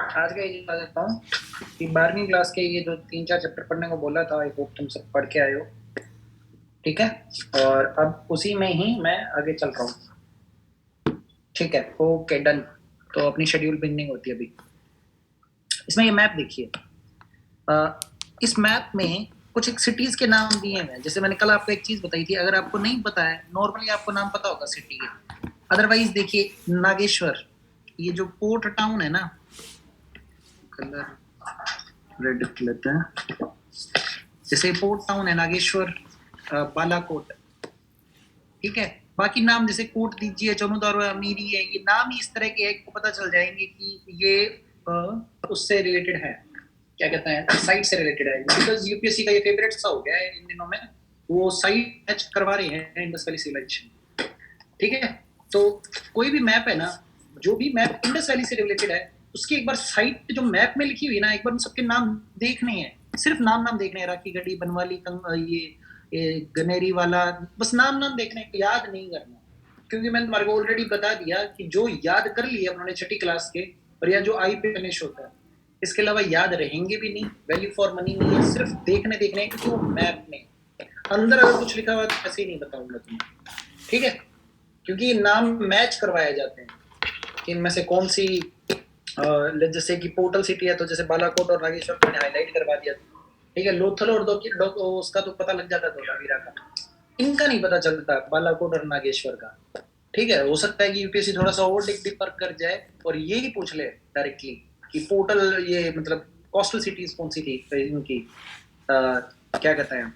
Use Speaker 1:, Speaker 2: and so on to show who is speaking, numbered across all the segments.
Speaker 1: आज का ये बता देता हूँ कि 12वीं क्लास के ये जो 3-4 चैप्टर पढ़ने को बोला था, आई होप तुम सब पढ़ के आए हो। ठीक है, और अब उसी में ही मैं आगे चल रहा हूँ। ठीक है, ओके डन। तो अपनी शेड्यूल बिंडिंग होती है अभी। इसमें ये मैप देखिए। इस मैप में कुछ एक सिटीज के नाम दिए हैं। जैसे मैंने कल आपको एक चीज बताई थी, अगर आपको नहीं पता है, नॉर्मली आपको नाम पता होगा सिटी के, अदरवाइज देखिए नागेश्वर, ये जो पोर्ट टाउन है ना, कलर रेड लेते हैं। जैसे पोर्ट टाउन है नागेश्वर, बालाकोट, ठीक है। बाकी नाम जैसे कोट दीजिए, चमोदार, अमीरी है, ये नाम ही इस तरह के एक को पता चल जाएंगे कि ये उससे रिलेटेड है, क्या कहते हैं, साइट से रिलेटेड है। बिकॉज यूपीएससी का ये फेवरेट सा हो गया है इन दिनों में, वो साइट मैच करवा रहे हैं इंडस वैली सिविलाइजेशन। ठीक है, तो कोई भी मैप है ना, जो भी मैप इंडस वैली से रिलेटेड है, उसकी एक बार साइट जो मैप में लिखी हुई ना, एक बार उन सबके नाम देखने हैं, सिर्फ नाम देखने हैं। राखी गढ़ी, बनवाली, ये गनेरी वाला, बस नाम देखने हैं, याद नहीं करना। क्योंकि मैंने तुम्हारे को ऑलरेडी बता दिया कि जो याद कर लिया उन्होंने छठी क्लास के, और या जो आई पे फिनिश होता है, इसके अलावा याद रहेंगे भी नहीं, वैल्यू फॉर मनी नहीं है, सिर्फ देखने क्योंकि वो मैप में अंदर अगर कुछ लिखा हुआ तो ऐसे ही नहीं बताऊंगा तुम्हें। ठीक है, क्योंकि नाम मैच करवाए जाते हैं कि इनमें से कौन सी, जैसे कि पोर्टल सिटी है तो जैसे बालाकोट और नागेश्वर मैंने हाईलाइट करवा दिया। ठीक है, लोथल और उसका तो पता लग जाता, धोलावीरा का। इनका नहीं पता चलता, बालाकोट और नागेश्वर का। ठीक है, हो सकता है कि यूपीएससी थोड़ा सा और डिफर कर जाए और ये ही पूछ ले डायरेक्टली कि पोर्टल, ये मतलब कोस्टल सिटीज कौन सी थी इनकी, क्या कहते हैं,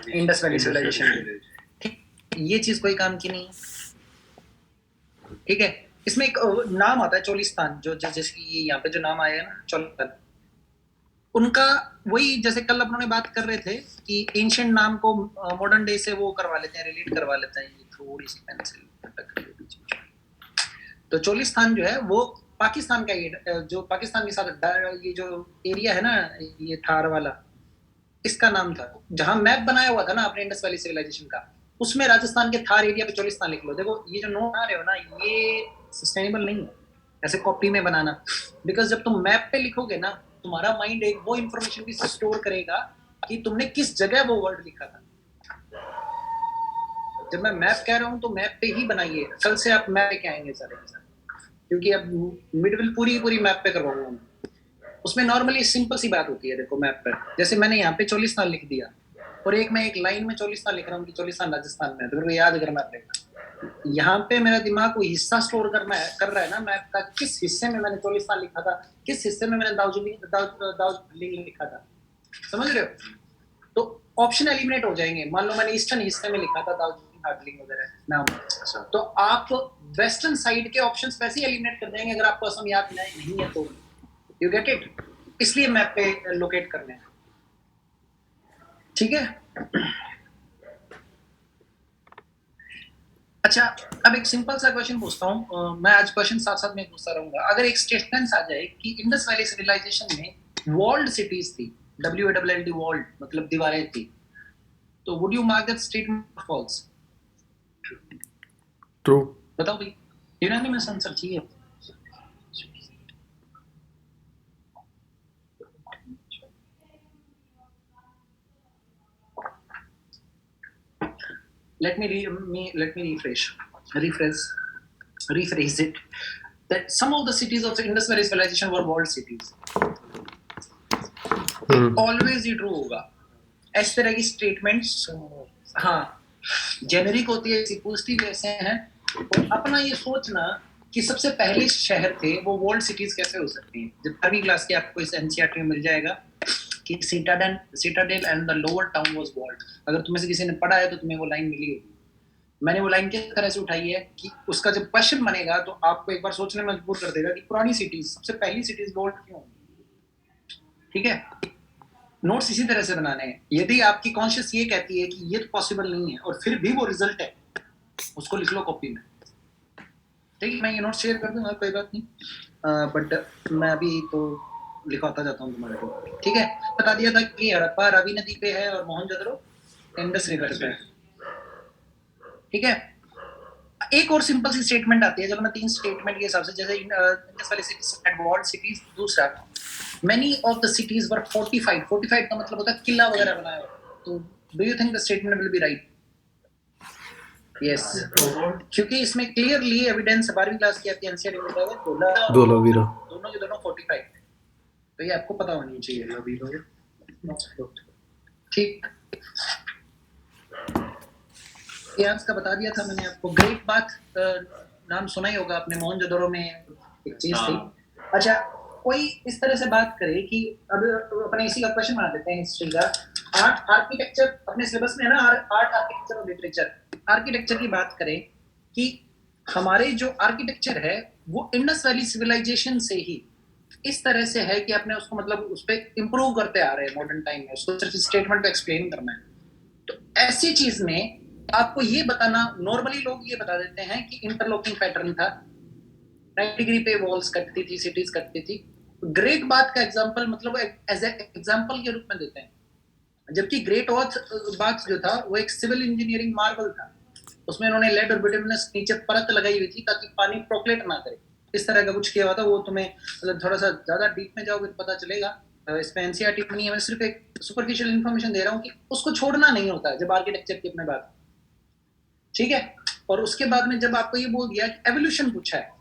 Speaker 1: इंडस वैली सिविलाइजेशन। ठीक, ये चीज कोई काम की नहीं है। ठीक है, इसमें एक नाम आता है चोलिस्तान, जो जैसे कि यहाँ पे जो नाम आया है ना, चोलिस्तान, उनका वही जैसे कल अपने बात कर रहे थे कि एंशिएंट नाम को मॉडर्न डे से वो करवा लेते हैं, रिलेट करवा लेते हैं। ये थोड़ी सी पेंसिल अटक रही है बीच में। तो चोलिस्तान जो है वो पाकिस्तान का, ये जो पाकिस्तान के साथ ये जो एरिया है ना, ये थार वाला, इसका नाम था। जहां मैप बनाया हुआ था ना अपने इंडस वैली सिविलाइजेशन का, उसमें राजस्थान के थार एरिया पे चोलिस्तान लिख लो। देखो ये जो नोट बना रहे हो ना, ये सस्टेनेबल नहीं है ऐसे कॉपी में बनाना। बिकॉज जब तुम मैप पे लिखोगे ना, तुम्हारा माइंड एक वो इंफॉर्मेशन भी स्टोर करेगा कि तुमने किस जगह वो वर्ड लिखा था। जब मैं मैप कह रहा हूं तो मैप पे ही बनाइए। कल से आप मैप पे आएंगे सारे के सारे, क्योंकि अब मिडविल पूरी मैप पे करवाऊंगा मैं। उसमें नॉर्मली सिंपल सी बात होती है। देखो मैप पर जैसे मैंने यहाँ पे चोलिस्तान लिख दिया, और एक मैं एक लाइन में चोलिस्तान लिख रहा हूँ कि चोलिस्तान राजस्थान में है, तो मेरे को याद करना पड़ेगा। यहाँ पे मेरा दिमाग कोई हिस्सा स्टोर कर रहा है ना मैप का, किस हिस्से में मैंने चोलिस्तान लिखा था, किस हिस्से में मैंने दार्जिलिंग लिखा था। समझ रहे हो? तो ऑप्शन एलिमिनेट हो जाएंगे। मान लो मैंने ईस्टर्न हिस्से में लिखा था दार्जिलिंग वगैरह नाम, तो आप वेस्टर्न साइड के ऑप्शन वैसे ही एलिमिनेट कर देंगे अगर आपको असम याद नहीं है तो। You get it? इसलिए मैप पे लोकेट करने हैं। ठीक है, अच्छा, अब एक सिंपल सा क्वेश्चन पूछता हूँ। मैं आज क्वेश्चन साथ साथ में पूछता रहूंगा। अगर एक स्टेटमेंट आ जाए कि इंडस वैली सिविलाइजेशन में वॉल्ड सिटीज थी, WALLD वॉल्ड मतलब दीवारें थी, तो would you mark that statement false?
Speaker 2: True.
Speaker 1: बताओ भाई, यूनानिमस आंसर चाहिए। let me rephrase it, that some of the cities of the Indus Valley civilization were walled cities. Always he true होगा। इस तरह की स्टेटमेंट्स हाँ जेनेरिक होती है, पॉजिटिव ऐसे हैं। और अपना ये सोचना कि सबसे पहले शहर थे वो वॉल्ड सिटीज कैसे हो सकती हैं। जब 12वीं क्लास के आपको इस एनसीईआरटी में मिल जाएगा कि citadel and the lower town was walled. अगर तुम्हें से किसी ने पढ़ा है तो तुम्हें वो लाइन मिली होगी। मैंने वो लाइन किस तरह से उठाई है कि उसका जब क्वेश्चन बनेगा तो आपको एक बार सोचने में मजबूर कर देगा कि पुरानी सिटीज, सबसे पहली सिटीज वॉल्ड क्यों होंगी। ठीक है, नोट्स इसी तरह से बनाने हैं। यदि आपकी कॉन्शियस ये कहती है कि ये तो पॉसिबल नहीं है और फिर भी वो रिजल्ट है, उसको लिख लो कॉपी में। ठीक है, मैं ये नोट शेयर कर दूंगा, कोई बात नहीं, बट मैं अभी तो लिखवाता जाता हूँ तुम्हारे को। ठीक है, बता दिया था कि हड़प्पा रावी नदी पे है और मोहनजोदड़ो इंडस रिवर पे है। ठीक है, एक और सिंपल सी स्टेटमेंट आती है, चलो मैं 3 स्टेटमेंट के हिसाब से, जैसे इंडस वाली सिटीज हैड वॉल्ड सिटीज, दूसरा many of the cities were fortified, fortified का मतलब होता है किला वगैरह बनाया हुआ। तो do you think the statement will be right? Yes, क्योंकि इसमें क्लियरली एविडेंस 12वीं क्लास की आपकी एनसीईआरटी में बताया है,
Speaker 2: धोलावीरा
Speaker 1: दोनों के दोनों फोर्टिफाइड, तो ये आपको पता होनी चाहिए अभी लोग। ठीक, इतिहास का बता दिया था मैंने आपको। ग्रेट बाथ नाम सुना ही होगा आपने, मोहनजोदड़ो में एक चीज थी। अच्छा, कोई इस तरह से बात करे कि अब अपने इसी का क्वेश्चन बना देते हैं हिस्ट्री का। आर्ट आर्किटेक्चर अपने सिलेबस में है ना, आर्ट आर्किटेक्चर और लिटरेचर। आर्किटेक्चर की बात करें कि हमारे जो आर्किटेक्चर है वो इंडस वैली सिविलाइजेशन से ही इस तरह से है कि आपने उसको मतलब उस पर इंप्रूव करते आ रहे हैं मॉडर्न टाइम में, उसको सिर्फ स्टेटमेंट को एक्सप्लेन करना है। तो ऐसी चीज में आपको ये बताना, नॉर्मली लोग ये बता देते हैं कि इंटरलॉकिंग पैटर्न था, 90 डिग्री पे वॉल्स कटती थी, सिटीज कटती थी। ग्रेट बाथ का एग्जांपल मतलब एज एग्जांपल के रूप में देते हैं, जबकि ग्रेट बाथ जो था वो एक सिविल इंजीनियरिंग मार्वल था। उसमें उन्होंने लेड और बिटुमिनस नीचे परत लगाई हुई थी ताकि पानी प्रोक्लेट ना करे, इस तरह का कुछ किया हुआ था। वो तुम्हें मतलब थोड़ा सा ज्यादा डीप में जाओगे तो पता चलेगा, इसमें एनसीईआरटी में नहीं है, मैं सिर्फ एक सुपरफिशियल इन्फॉर्मेशन दे रहा हूँ कि उसको छोड़ना नहीं होता है जब आर्किटेक्चर की अपने बात, ठीक है। और उसके बाद में जब आपको ये बोल दिया कि एवोल्यूशन पूछा है,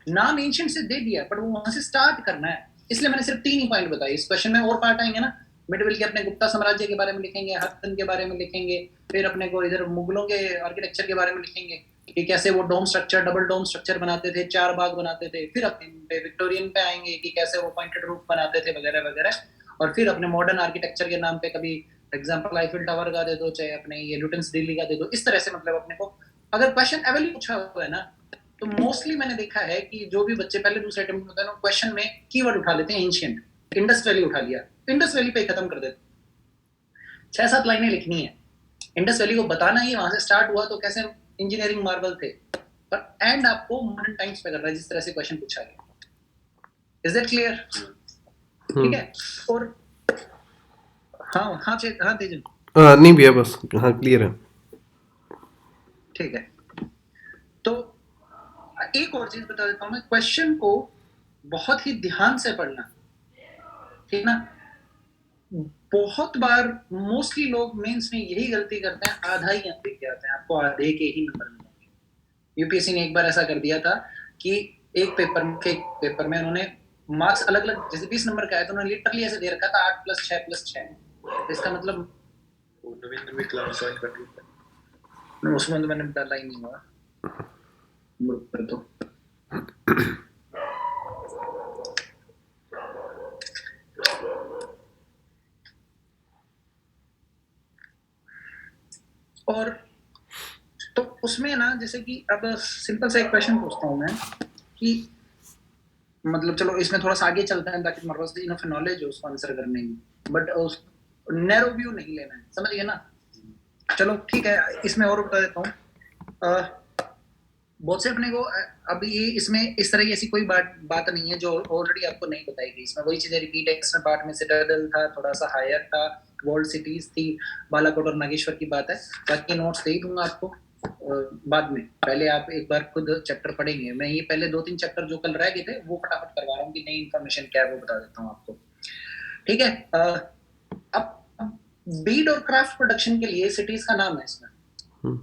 Speaker 1: नाम एंशिएंट से दे दिया बट वो वहां से स्टार्ट करना है, इसलिए मैंने सिर्फ 3 ही पॉइंट बताए। इस क्वेश्चन में और पार्ट आएंगे ना, मिडविल के अपने गुप्ता साम्राज्य के बारे में लिखेंगे, हत्तन के बारे में लिखेंगे, फिर अपने को इधर मुगलों के आर्किटेक्चर के बारे में लिखेंगे कि कैसे वो dome structure, double dome structure बनाते थे, 4 बाग बनाते थे। फिर अपने विक्टोरियन पे आएंगे कि कैसे वो पॉइंटेड रूफ बनाते थे वगैरह वगैरह। और फिर अपने मॉडर्न आर्किटेक्चर के नाम पे कभी एग्जांपल आईफिल टावर का दे दो, चाहे अपने ये लुटेंस दिल्ली का दे दो। इस तरह से मतलब अपने को अगर क्वेश्चन अवेलेबल पूछा हुआ है ना, तो मोस्टली मैंने देखा है कि जो भी बच्चे पहले दूसरे अटेम्प्ट में होते हैं ना, क्वेश्चन में कीवर्ड उठा लेते हैं एंशिएंट, इंडस वैली उठा लिया, इंडस वैली पे खत्म कर देते। 6-7 लाइनें लिखनी है, इंडस वैली को बताना ही वहां से स्टार्ट हुआ तो कैसे इंजीनियरिंग मार्वल थे, पर एंड आपको मॉडर्न टाइम्स पे कर रहा है जिस तरह से क्वेश्चन पूछा गया। Is that clear? ठीक है। और हाँ हाँ हाँ तेजन,
Speaker 2: नहीं भैया बस हाँ क्लियर है।
Speaker 1: ठीक है। तो एक और चीज बता देता हूँ मैं, क्वेश्चन को बहुत ही ध्यान से पढ़ना, ठीक ना। बहुत बार मोस्टली लोग मेंस में यही गलती करते हैं, आधा ही अंक लिख के आते हैं, आपको आधे के ही नंबर मिलेंगे। यूपीएससी ने एक बार ऐसा कर दिया था कि एक पेपर में उन्होंने मार्क्स अलग अलग, जैसे 20 नंबर का है तो उन्होंने लिटरली ऐसे दे रखा था 8 + 6 + 6। इसका मतलब नवीन भी क्लास ज्वाइन कर लिया, उसमें तो मैंने डाला ही नहीं हुआ ग्रुप पर। तो और तो उसमें ना, जैसे कि अब सिंपल सा एक क्वेश्चन पूछता हूँ मैं कि मतलब चलो इसमें थोड़ा सा आगे चलते हैं ताकि तुम्हारे पास इनफ नॉलेज हो उसको आंसर करने की, बट उस नैरो व्यू नहीं लेना है, समझ गए ना। चलो ठीक है, इसमें और बता देता हूँ। बहुत से अपने को अभी इसमें इस तरह की ऐसी कोई बात नहीं है जो ऑलरेडी आपको नहीं बताई गई। इसमें वही चीजें रिपीट है, इसमें पार्ट में सिटाडेल था, थोड़ा सा हायर था, वर्ल्ड सिटीज थी, बालाकोट और नागेश्वर की बात है। बाकी नोट्स दे ही दूंगा आपको बाद में, पहले आप एक बार खुद चैप्टर पढ़ेंगे। मैं ये पहले 2-3 चैप्टर जो कल रह गए थे वो फटाफट करवा रहा हूँ कि नई इन्फॉर्मेशन क्या है वो बता देता हूँ आपको, ठीक है। अब बीड और क्राफ्ट प्रोडक्शन के लिए सिटीज का नाम है इसमें,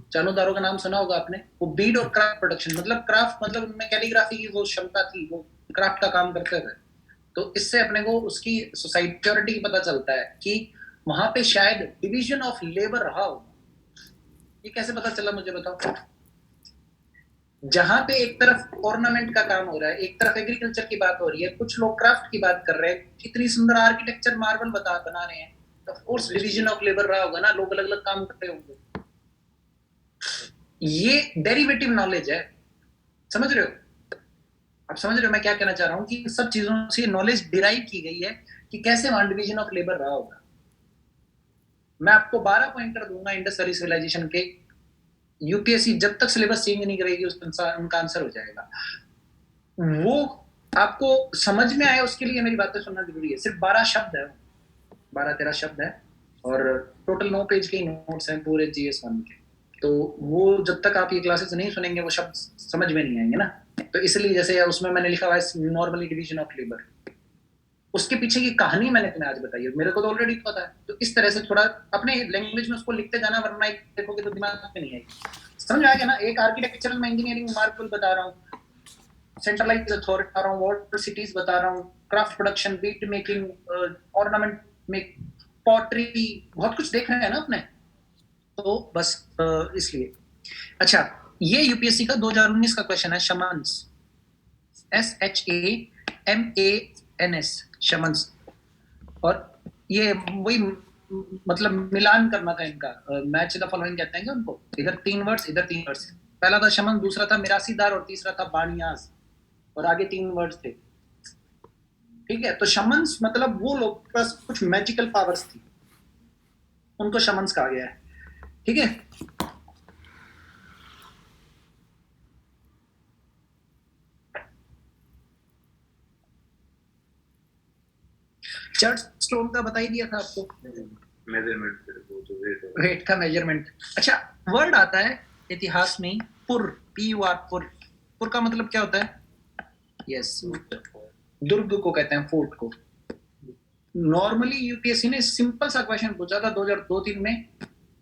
Speaker 1: चानोदारों का नाम सुना होगा आपने। वो बीड और क्राफ्ट प्रोडक्शन मतलब क्राफ्ट मतलब उनमें कैलीग्राफी की वो क्षमता थी, वो क्राफ्ट का काम करते थे। तो इससे अपने को उसकी सोसाइटी पता चलता है कि वहां पे शायद डिवीजन ऑफ लेबर रहा हो। ये कैसे पता चला मुझे बताओ? जहां पे एक तरफ ऑर्नामेंट का काम हो रहा है, एक तरफ एग्रीकल्चर की बात हो रही है, कुछ लोग क्राफ्ट की बात कर रहे हैं, इतनी सुंदर आर्किटेक्चर मार्बल बना रहे हैं, तो of course division of labour रहा होगा ना, लोग अलग अलग काम कर रहे होंगे। ये डेरिवेटिव नॉलेज है, समझ रहे हो? आप समझ रहे हो मैं क्या कहना चाह रहा हूँ कि सब चीजों से नॉलेज डिराइव की गई है कि कैसे वहां डिवीजन ऑफ लेबर रहा होगा। मैं आपको 12 पॉइंटर दूंगा इंडस वैली सिविलाइजेशन के, यूपीएससी जब तक सिलेबस चेंज नहीं करेगी उनका आंसर हो जाएगा। वो आपको समझ में आए उसके लिए मेरी बातें सुनना जरूरी है। सिर्फ 12 शब्द है, 12-13 शब्द है, और टोटल 9 पेज के नोट्स हैं पूरे GS1 के। तो वो जब तक आप ये क्लासेस नहीं सुनेंगे वो शब्द समझ में नहीं आएंगे ना। तो इसलिए जैसे उसमें मैंने लिखा हुआ है नॉर्मली डिवीजन ऑफ लेबर, उसके पीछे की कहानी मैंने तुम्हें आज बताई है, मेरे को तो ऑलरेडी पता है। तो इस तरह से थोड़ा अपने लैंग्वेज में उसको लिखते जाना, वरना एक देखोगे तो दिमाग में नहीं आएगी। समझ आ गया ना? एक आर्किटेक्चरल में इंजीनियरिंग मार्बल बता रहा हूँ, सेंट्रलाइज्ड अथॉरिटी बता रहा हूँ, वाटर सिटीज बता रहा हूँ, craft production, bead making, ornament make, pottery, बहुत कुछ देख रहे हैं ना अपने। तो बस इसलिए। अच्छा, ये यूपीएससी का 2019 का क्वेश्चन है, शमन्स, SHAMANS, शमन्स। और ये वही मतलब मिलान करना था इनका, मैच द फॉलोइंग कहते हैं उनको, इधर 3 वर्ड्स इधर 3 वर्ड्स। पहला था शमन, दूसरा था मिरासीदार और तीसरा था बानियाज, और आगे 3 वर्ड्स थे। ठीक है, तो शमन्स मतलब वो लोग बस कुछ मैजिकल पावर्स थी, उनको शमन्स कहा गया है। ठीक है, चर्च स्टोन का बता ही दिया था आपको,
Speaker 3: मेजरमेंट,
Speaker 1: वेट का मेजरमेंट। अच्छा, वर्ड आता है इतिहास में पुर, PUR, पुर का मतलब क्या होता है? यस, दुर्ग को कहते हैं, फोर्ट को। नॉर्मली यूपीएससी ने सिंपल सा क्वेश्चन पूछा था 2002-3 में,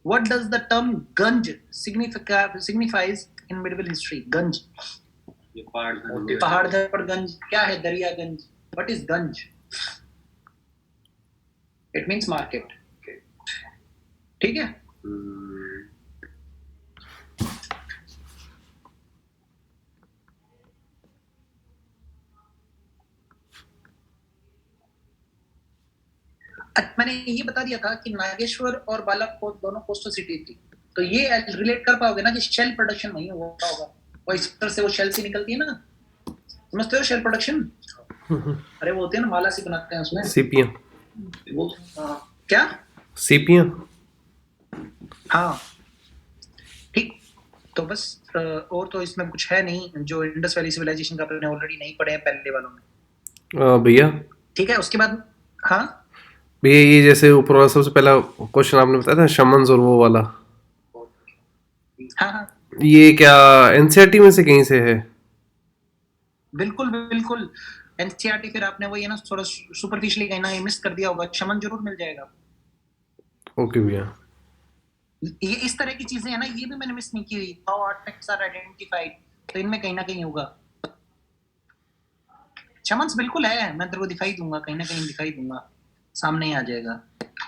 Speaker 1: व्हाट डज द टर्म गंज सिग्निफाइज इन मिडिवल हिस्ट्री? गंज,
Speaker 3: ये पहाड़
Speaker 1: पहाड़ पर गंज क्या है? दरियागंज। व्हाट इज गंज? It means market. ठीक है, मैंने ये बता दिया था कि नागेश्वर और बालाकोट दोनों कोस्टल सिटी थी। तो ये रिलेट कर पाओगे ना कि शेल प्रोडक्शन वहीं होता होगा, और इस तरह से वो शेल से निकलती है ना, समझते हो? शेल प्रोडक्शन, अरे वो होती है ना, माला सी बनाते हैं उसमें,
Speaker 2: सीपियां,
Speaker 1: वो क्या
Speaker 2: सीपियां।
Speaker 1: हाँ ठीक। तो बस और तो इसमें कुछ है नहीं, जो इंडस वैली सिविलाइजेशन का आपने ऑलरेडी नहीं पढ़े हैं पहले वालों में।
Speaker 2: भैया
Speaker 1: ठीक है, उसके बाद हाँ
Speaker 2: भैया ये जैसे ऊपर वाला सबसे पहला क्वेश्चन आपने बताया था शमन्स और वो वाला,
Speaker 1: हाँ हाँ
Speaker 2: ये क्या एनसीईआरटी में से कहीं से है?
Speaker 1: बिल्कुल बिल्कुल, एनसीईआरटी। फिर आपने वही है ना, थोड़ा सुपरफिशियली कहीं ना मिस कर दिया होगा, शमन जरूर मिल जाएगा।
Speaker 2: ओके भैया,
Speaker 1: ये इस तरह की चीजें है ना, ये भी मैंने मिस नहीं की हुई। हाउ आर्टिफैक्ट्स आर आइडेंटिफाइड, तो इनमें कहीं ना कहीं होगा। शमन्स बिल्कुल है, मैं तेरे को दिखाई दूंगा, कहीं ना कहीं दिखाई दूंगा, सामने ही आ जाएगा,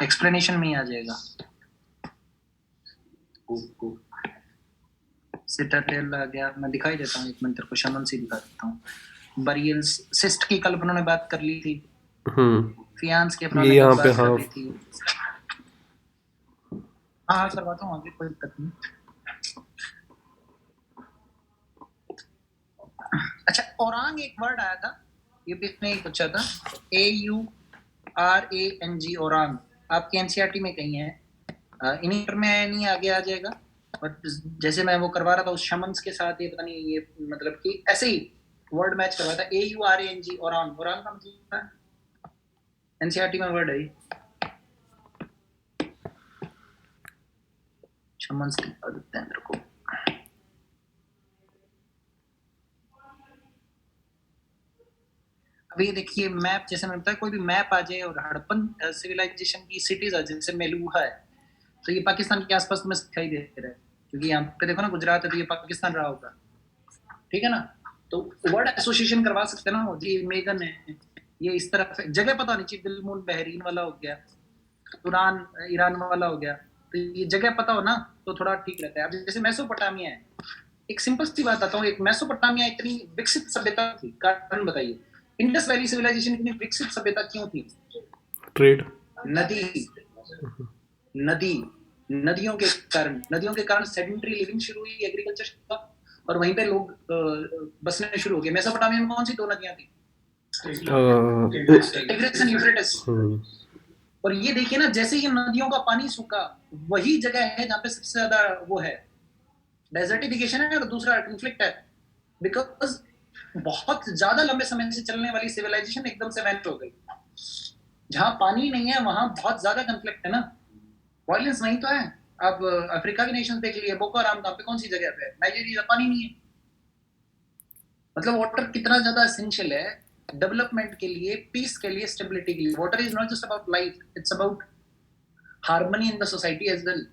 Speaker 1: एक्सप्लेनेशन में ही आ जाएगा। सिटाडेल आ गया, मैं दिखाई देता हूँ, एक मिनट तेरे को शमन से दिखा देता हूँ। बरियल सिस्ट की कल उन्होंने बात कर ली थी, फियांस के
Speaker 2: ये यहाँ पे, हाँ
Speaker 1: कर ली थी। हाँ करवाता हूँ आगे, कोई दिक्कत नहीं। अच्छा, औरांग एक वर्ड आया था, यूपीएससी में ही पूछा था, AURANG, औरांग। आपके एनसीईआरटी में कहीं है, इन्हीं में नहीं, आगे आ जाएगा। बट जैसे मैं वो करवा रहा था उस शमन्स के साथ, ये पता नहीं ये मतलब कि ऐसे ही वर्ड मैच करवाया था। AURANG, औरांग। औरांग का मतलब एनसीईआरटी में वर्ड है, शमन्स की आदत है मेरे को। अभी देखिए मैप, जैसे मैंने बताया, कोई भी मैप आ जाए और हड़प्पन सिविलाइजेशन की सिटीज आ जाए, जैसे मेलूहा है, तो ये पाकिस्तान के आसपास तुम्हें दिखाई दे रहा है, क्योंकि यहाँ पे देखो ना गुजरात है, तो ये पाकिस्तान रहा होगा। ठीक है ना? तो वर्ड एसोसिएशन करवा सकते हैं ना, जी मेगन है, ये इस तरफ जगह पता नहीं चाहिए, दिलमून बहरीन वाला हो गया, तुरान ईरान वाला हो गया, तो ये जगह पता हो ना तो थोड़ा ठीक रहता है। अब जैसे मेसोपोटामिया है, एक सिंपल सी बात आता हूँ, एक मेसोपोटामिया इतनी विकसित सभ्यता थी, कारण बताइए। इंडस वैली सिविलाइजेशन इतनी विकसित सभ्यता क्यों थी?
Speaker 2: ट्रेड,
Speaker 1: नदियों के कारण सेडेंटरी लिविंग शुरू हुई, एग्रीकल्चर का, और वहीं पे लोग बसने शुरू हो गए। मेसोपोटामिया में कौन सी 2 नदियां थी? Tigris and Euphrates. और ये देखिए ना, जैसे ही नदियों का पानी सूखा, वही जगह है जहाँ पे सबसे ज्यादा वो है, डेजर्टिफिकेशन है, और दूसरा कॉन्फ्लिक्ट है, बिकॉज बहुत ज्यादा लंबे समय से चलने वाली सिविलाइजेशन एकदम से वेस्ट हो गई। जहां पानी नहीं है वहां बहुत ज्यादा कॉन्फ्लिक्ट है ना, वायलेंस वहीं तो है। अब अफ्रीका के नेशन देख लिए, बोको हराम कहाँ पे, कौन सी जगह पे है? नाइजीरिया, पानी नहीं है। मतलब वाटर कितना ज्यादा एसेंशियल है डेवलपमेंट के लिए, पीस के लिए, स्टेबिलिटी के लिए। Water is not just about life, it's about harmony in the society as well.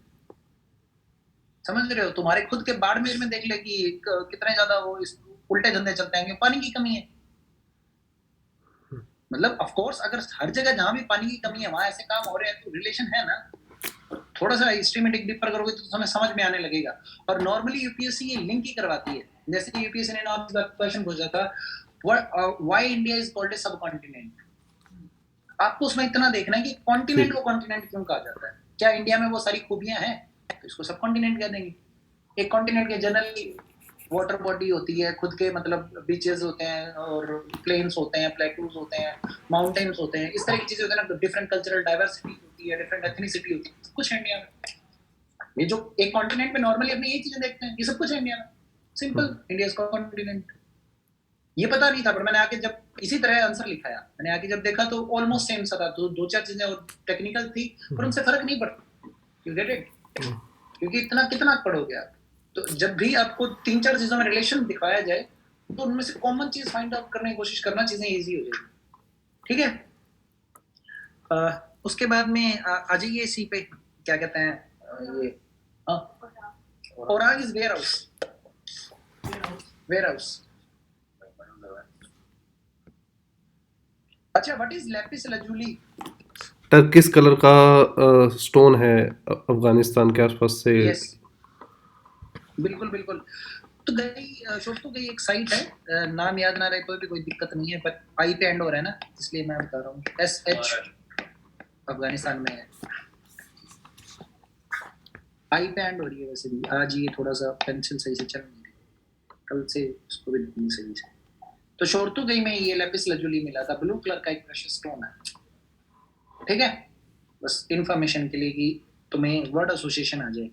Speaker 1: समझ रहे हो? तुम्हारे खुद के बाड़मेर में देख ले कि कितने ज्यादा वो उल्टे धंधे चलते हैं, पानी की कमी है। मतलब ऑफ कोर्स अगर हर जगह जहां भी पानी की कमी है वहां ऐसे काम हो रहे हैं तो रिलेशन है ना। थोड़ा सा हिस्ट्री में डिफर करोगे तो तुम्हें समझ में आने लगेगा। और नॉर्मली यूपीएससी ये लिंक ही करवाती है। जैसे कि यूपीएससी ने नॉर्मल क्वेश्चन पूछा था, why India is called a subcontinent. आपको उसमें इतना देखना है कि कॉन्टिनेंट को कॉन्टिनेंट क्यों कहा जाता है। क्या इंडिया में वो सारी खूबियां हैं? तो इसको सबकॉन्टिनेंट कह देंगे। एक कॉन्टिनेंट के जनरली वाटर बॉडी होती है, खुद के मतलब बीचेस होते हैं और प्लेन्स होते हैं, प्लेटूज होते हैं, माउंटेन्स होते हैं, इस तरह की चीजें होती है ना। डिफरेंट कल्चरल डाइवर्सिटी होती है, डिफरेंट एथनिसिटी होती है, सब कुछ है इंडिया में। ये जो एक कॉन्टिनेंट पे नॉर्मली अपनी यही चीजें देखते हैं, ये सब कुछ है इंडिया में। Simple, India is continent. ये पता नहीं था, पर मैंने आके जब इसी तरह आंसर लिखाया, मैंने आके जब देखा तो ऑलमोस्ट सेम सा था। तो दो चार चीजें और टेक्निकल थी, पर उनसे फर्क नहीं पड़ता। You get it? क्योंकि इतना कितना पढ़ोगे आप। तो जब भी आपको तीन चार चीजों में रिलेशन दिखाया जाए तो उनमें से कॉमन चीज फाइंड आउट करने की कोशिश करना, चीजें इजी हो जाएगी। ठीक है? उसके बाद में आ जाइए सी पे। क्या कहते हैं ये, ओराग is warehouse. Warehouse. अच्छा, what is lapis lazuli?
Speaker 2: Turkish colour का स्टोन है अफगानिस्तान के आसपास से।
Speaker 1: यस, बिल्कुल बिल्कुल। तो गई शोट तो गई एक साइट है, नाम याद ना रहे तो भी कोई दिक्कत नहीं है, पर आई पे एंड हो रहा है ना, इसलिए मैं बता रहा हूँ। SH अफगानिस्तान में है। आई पे एंड हो रही है। वैसे भी आज ये थोड़ा सा पेंसिल सही से चल नहीं रही, कल से इसको भी नहीं सही से। तो शोर्तु गई में ये लैपिस lazuli मिला था, ब्लू कलर का एक प्रेशियस स्टोन है। ठीक है, बस इंफॉर्मेशन के लिए कि तुम्हें वर्ड एसोसिएशन आ जाए।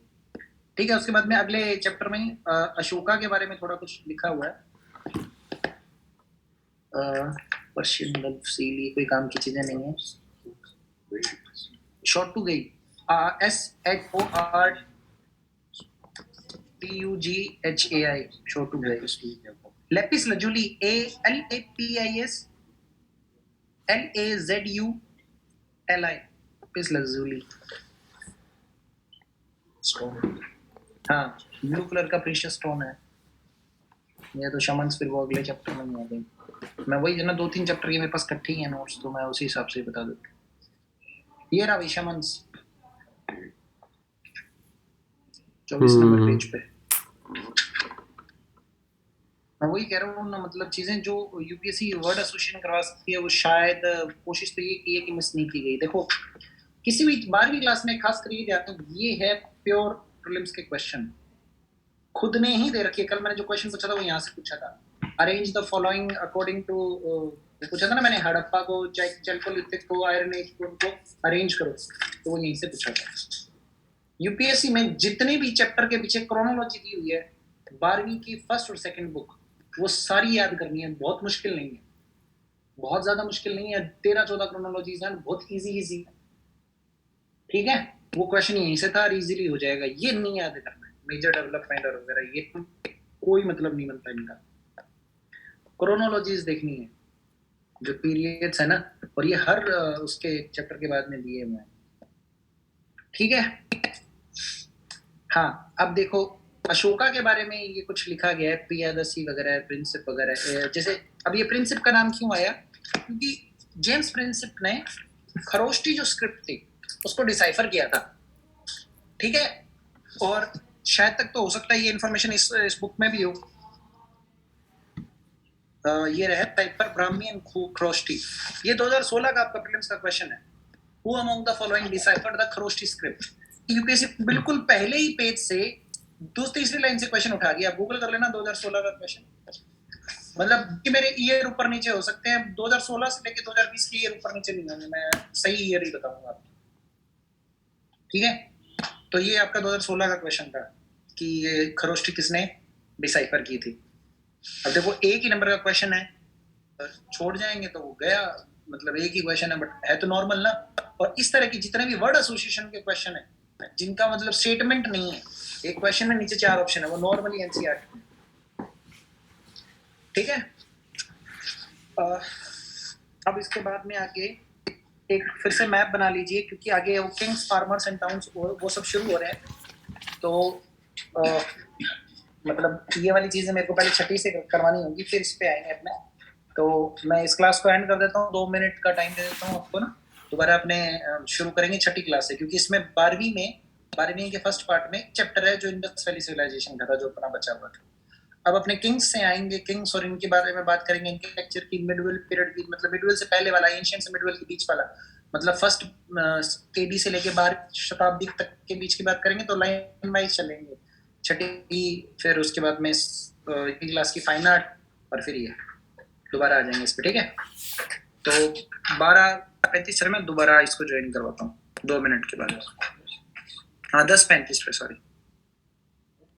Speaker 1: ठीक है, उसके बाद में अगले चैप्टर में अशोका के बारे में थोड़ा कुछ लिखा हुआ है। पर्शियन गल्फ सीली कोई काम की चीजें नहीं है। शॉर्ट टू गई, SHORTUGHAI, शॉर्ट टू गई। Lapis lazuli, LAPIS LAZULI, Lapis lazuli। हाँ, ब्लू कलर का प्रीशियस स्टोन है। ये तो शमन्स फिर वो अगले चैप्टर में नहीं आ गई। मैं वही ना, 2-3 चैप्टर के मेरे पास इकट्ठे ही हैं नोट्स, तो मैं उसी हिसाब से बता देता हूँ। ये रहा शमन्स 24 नंबर पेज पे। मैं वही कह रहा हूँ ना, मतलब चीजें जो यूपीएससी वर्ड एसोसिएशन करवा सकती है वो शायद कोशिश तो ये की है कि मिस नहीं की गई। देखो किसी भी 12वीं क्लास में खास कर ये ध्यान, ये है प्योर प्रीलिम्स के क्वेश्चन, खुद ने ही दे रखी है। कल मैंने जो क्वेश्चन पूछा था वो यहाँ से पूछा था, arrange the following according to, पूछा था ना मैंने, हड़प्पा को, चैल्कोलिथिक को, आयरन एज को, उनको अरेंज करो, तो वो यहीं से पूछा था। यूपीएससी में जितने भी चैप्टर के पीछे क्रोनोलॉजी दी हुई है 12वीं की फर्स्ट और सेकंड बुक, वो सारी याद करनी है। बहुत मुश्किल नहीं है, बहुत ज्यादा मुश्किल नहीं है। 13-14 क्रोनोलॉजीज हैं, बहुत इजी है। ठीक है, वो क्वेश्चन यहीं से था और इजीली हो जाएगा। ये नहीं याद करना है, मेजर डेवलपमेंट और वगैरह, ये कोई मतलब नहीं बनता इनका। क्रोनोलॉजीज देखनी है, जो पीरियड्स है ना, और ये हर उसके चैप्टर के बाद में दिए हुए हैं। ठीक है, हाँ अब देखो अशोका के बारे में ये कुछ लिखा गया है, पियादसी वगैरह, प्रिंसिप वगैरह। जैसे अब ये प्रिंसिप का नाम क्यों आया, क्योंकि जेम्स प्रिंसिप ने खरोष्टी जो स्क्रिप्ट थी उसको डिसाइफर किया था। ठीक है, और शायद तक तो हो सकता है ये इंफॉर्मेशन इस बुक में भी हो। ये रहे पेपर ब्राह्मी एंड खरोष्टी, ये 2016 का आपका प्रीलिम्स का क्वेश्चन है। Who among the following deciphered the Kharosthi script. UPSC बिल्कुल पहले ही पेज से तीसरी लाइन से क्वेश्चन उठा गया। गूगल कर लेना 2016 का क्वेश्चन। मतलब कि मेरे ईयर ऊपर नीचे हो सकते हैं, 2016 से लेके 2020 के ईयर ऊपर नीचे नहीं होंगे, मैं सही ईयर ही बताऊंगा आपको। ठीक है, तो ये आपका 2016 का क्वेश्चन था कि ये खरोष्टी किसने डिसाइफर की थी। अब देखो एक ही नंबर का क्वेश्चन है, छोड़ जाएंगे तो वो गया, मतलब एक ही क्वेश्चन है, बट है तो नॉर्मल ना। और इस तरह की जितने भी वर्ड एसोसिएशन के क्वेश्चन है जिनका मतलब स्टेटमेंट नहीं है। एक क्वेश्चन में नीचे 4 ऑप्शन है, वो नॉर्मली एनसीईआरटी में। ठीक है। अब इसके बाद में आगे एक फिर से मैप बना लीजिए, क्योंकि आगे वो किंग्स, फार्मर्स एंड टाउन्स वो सब शुरू हो रहे हैं। तो मतलब ये वाली चीजें मेरे को पहले छठी से करवानी होगी, फिर इस पे आएंगे अपने। तो मैं इस क्लास को एंड कर देता हूँ, 2 मिनट का टाइम दे देता हूँ आपको ना। दोबारा अपने शुरू करेंगे छठी क्लास से, क्योंकि इसमें 12वीं के फर्स्ट पार्ट में एक चैप्टर है जो इंडस वैली सिविलाइजेशन का था, जो अपना बचा हुआ था। अब अपने किंग्स से आएंगे, किंग्स और इनके बारे में बात करेंगे, इनके लेक्चर की मिडवेल पीरियड की, मतलब मिडवेल से पहले वाला, एंशिएंट से मिडवेल के बीच वाला, मतलब फर्स्ट केडी से लेके 12वीं शताब्दी तक के बीच की बात करेंगे। तो लाइन वाइज चलेंगे, छठी, फिर उसके बाद में क्लास की फाइन आर्ट, और फिर ये दोबारा आ जाएंगे इस पे। ठीक है। तो 12:35 में दोबारा इसको ज्वाइन करवाता हूँ 2 मिनट के बाद। हाँ 10:35 पे, सॉरी।